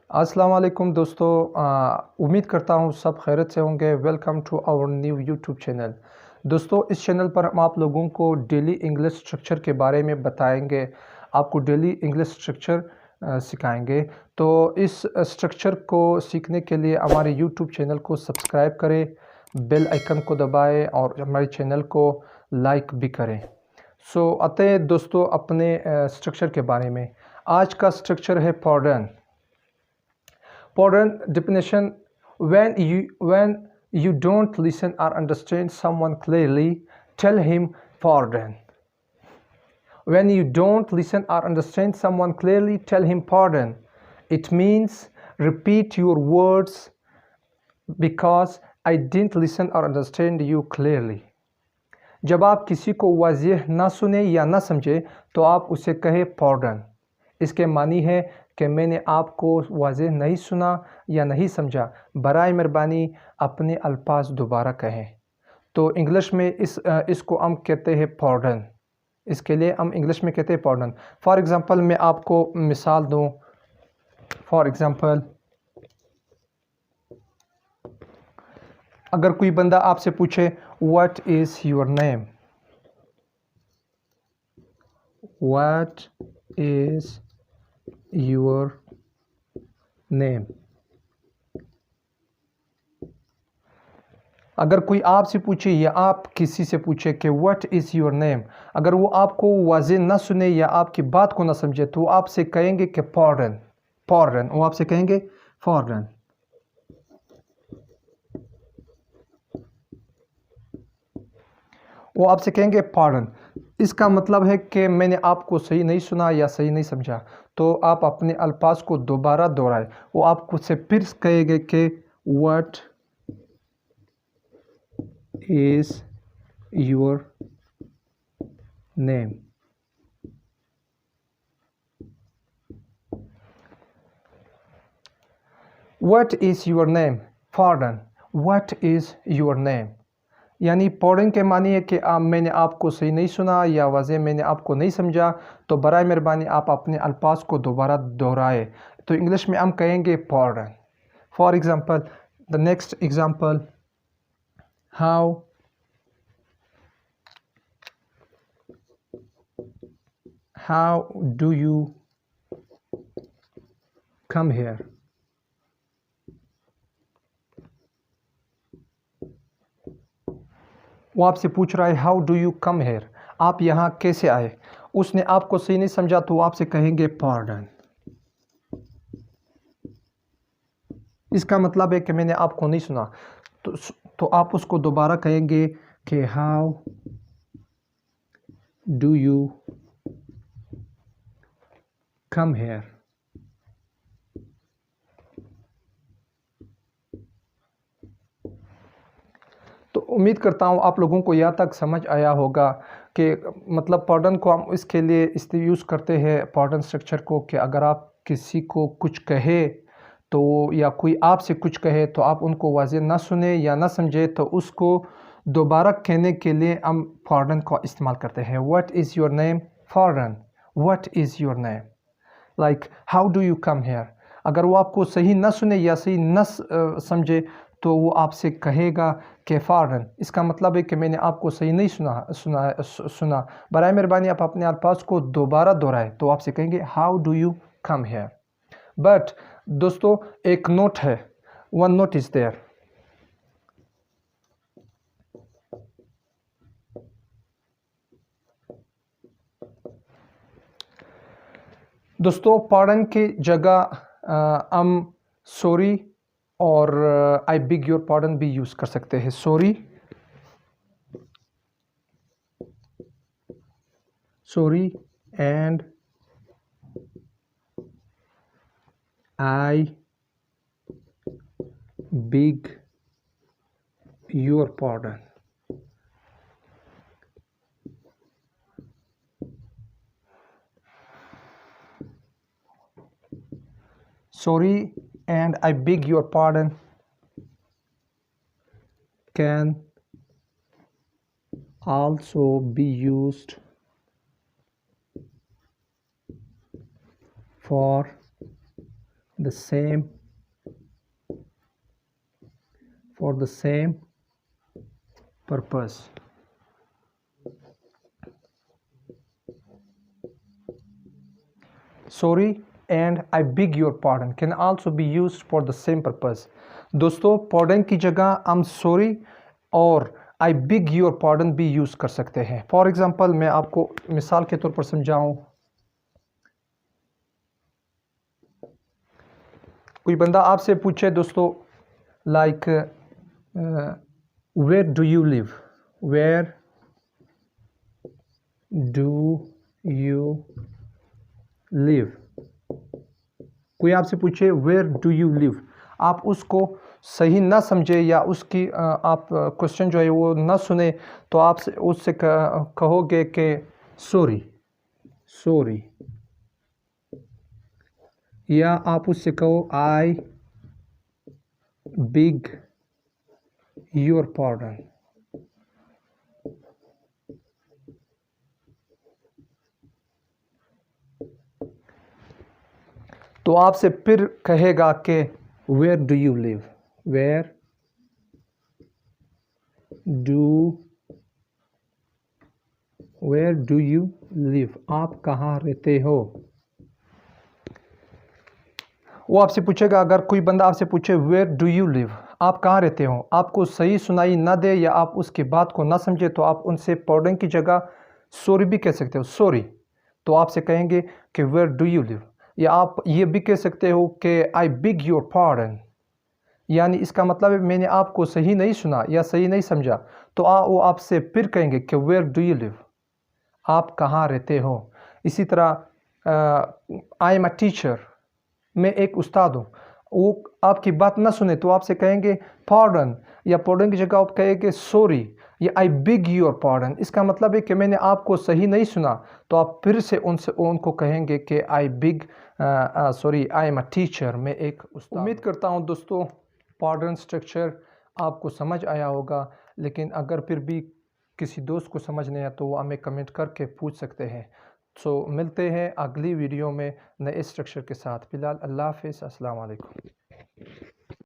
अस्सलाम वालेकुम दोस्तों। उम्मीद करता हूँ सब खैरियत से होंगे। Welcome to our new YouTube channel. दोस्तों, इस चैनल पर हम आप लोगों को डेली इंग्लिश स्ट्रक्चर के बारे में बताएंगे। आपको डेली इंग्लिश स्ट्रक्चर सिखाएंगे। तो इस स्ट्रक्चर को सीखने के लिए हमारे यूट्यूब चैनल को सब्सक्राइब करें, बेल आइकन को दबाएं और हमारे चैनल को लाइक भी करें। आते हैं दोस्तों अपने स्ट्रक्चर के बारे में। आज का स्ट्रक्चर है पॉर्डन। Pardon definition: when you don't listen or understand someone clearly, tell him pardon. When you don't listen or understand someone clearly, tell him pardon. It means repeat your words because I didn't listen or understand you clearly. जब आप किसी को वाज़ेह ना सुने या ना समझे तो आप उसे कहे पॉर्डन। इसके मानी है कि मैंने आपको वाज़ेह नहीं सुना या नहीं समझा, बराए मेहरबानी अपने अल्फाज दोबारा कहें। तो इंग्लिश में इसको हम कहते हैं पॉर्डन। इसके लिए हम इंग्लिश में कहते हैं पॉर्डन। फॉर एग्ज़ाम्पल मैं आपको मिसाल दूँ। फॉर एग्ज़ाम्पल, अगर कोई बंदा आपसे पूछे what is your name, what is your name, अगर कोई आपसे पूछे या आप किसी से पूछे कि व्हाट इज़ योर नेम, अगर वो आपको वाज़ेह ना सुने या आपकी बात को ना समझे तो आपसे कहेंगे कि पॉर्डन। पॉर्डन, वो आपसे कहेंगे पॉर्डन। वो आपसे कहेंगे पॉर्डन। इसका मतलब है कि मैंने आपको सही नहीं सुना या सही नहीं समझा। तो आप अपने अल्फाज को दोबारा दोहराएं। वो आपको से फिर कहेंगे कि what is your name. What is your name, pardon, what is your name. यानी पॉर्डन के मानी है कि मैंने आपको सही नहीं सुना या वाज़ेह मैंने आपको नहीं समझा, तो बराए मेहरबानी आप अपने अल्फाज को दोबारा दोहराए। तो इंग्लिश में हम कहेंगे pardon. For example, the next example, how do you come here? वो आपसे पूछ रहा है how do you come hair, आप यहाँ कैसे आए। उसने आपको सही नहीं समझा तो आपसे कहेंगे पॉर्डन। इसका मतलब है कि मैंने आपको नहीं सुना, तो आप उसको दोबारा कहेंगे कि how do you come hair. तो उम्मीद करता हूँ आप लोगों को यहाँ तक समझ आया होगा कि मतलब पॉर्डन को हम इसके लिए यूज़ करते हैं पॉर्डन स्ट्रक्चर को, कि अगर आप किसी को कुछ कहे तो या कोई आपसे कुछ कहे तो आप उनको वाज़ेह ना सुने या ना समझे तो उसको दोबारा कहने के लिए हम पॉर्डन का इस्तेमाल करते हैं। What is your name, pardon, what is your name. Like how do you come here. अगर वो आपको सही ना सुने या सही ना समझे तो वो आपसे कहेगा कि फ़ॉरन। इसका मतलब है कि मैंने आपको सही नहीं सुना। बराए मेहरबानी आप अपने अल्फाज को दोबारा दोहराएं। तो आपसे कहेंगे how do you come hair. But दोस्तों, एक नोट है, वन नोट इज़ देयर। दोस्तों, पॉर्डन की जगह हम सॉरी और आई बिग योर पॉर्डन भी यूज़ कर सकते हैं। Sorry and I beg your pardon. Sorry and I beg your pardon can also be used for the same for the same purpose. Sorry and I beg your pardon can also be used for the same purpose. दोस्तों pardon की जगह I'm sorry और I beg your pardon भी use कर सकते हैं. For example मैं आपको मिसाल के तौर पर समझाऊँ. कोई बंदा आपसे पूछे दोस्तों like where do you live, where do you live. कोई आपसे पूछे वेयर डू यू लिव, आप उसको सही ना समझे या उसकी आप क्वेश्चन जो है वो ना सुने तो आप उससे कहोगे कि सॉरी सॉरी, या आप उससे कहो आई बिग योर पार्डन. तो आपसे फिर कहेगा कि where do you live, where do you live, आप कहाँ रहते हो. वो आपसे पूछेगा, अगर कोई बंदा आपसे पूछे वेयर डू यू लिव, आप कहाँ रहते हो, आपको सही सुनाई ना दे या आप उसकी बात को ना समझे तो आप उनसे पार्डन की जगह सॉरी भी कह सकते हो, सॉरी. तो आपसे कहेंगे कि वेयर डू यू लिव, या आप ये भी कह सकते हो कि आई बिग योर पार्डन, यानी इसका मतलब है मैंने आपको सही नहीं सुना या सही नहीं समझा. तो वो आपसे फिर कहेंगे कि वेयर डू यू लिव, आप कहाँ रहते हो. इसी तरह आई एम अ टीचर, मैं एक उस्ताद हूँ, वो आपकी बात ना सुने तो आपसे कहेंगे पार्डन, या पार्डन की जगह आप कहेंगे सॉरी या आई बिग योर पार्डन. इसका मतलब है कि मैंने आपको सही नहीं सुना तो आप फिर से उनको कहेंगे कि I beg sorry I am a teacher, मैं एक उस्ताद. उम्मीद करता हूँ दोस्तों पार्डन स्ट्रक्चर आपको समझ आया होगा, लेकिन अगर फिर भी किसी दोस्त को समझ नहीं आया तो वो हमें कमेंट करके पूछ सकते हैं. सो मिलते हैं अगली वीडियो में नए स्ट्रक्चर के साथ. फ़िलहाल अल्लाह हाफ़िज़, अस्सलाम वालेकुम.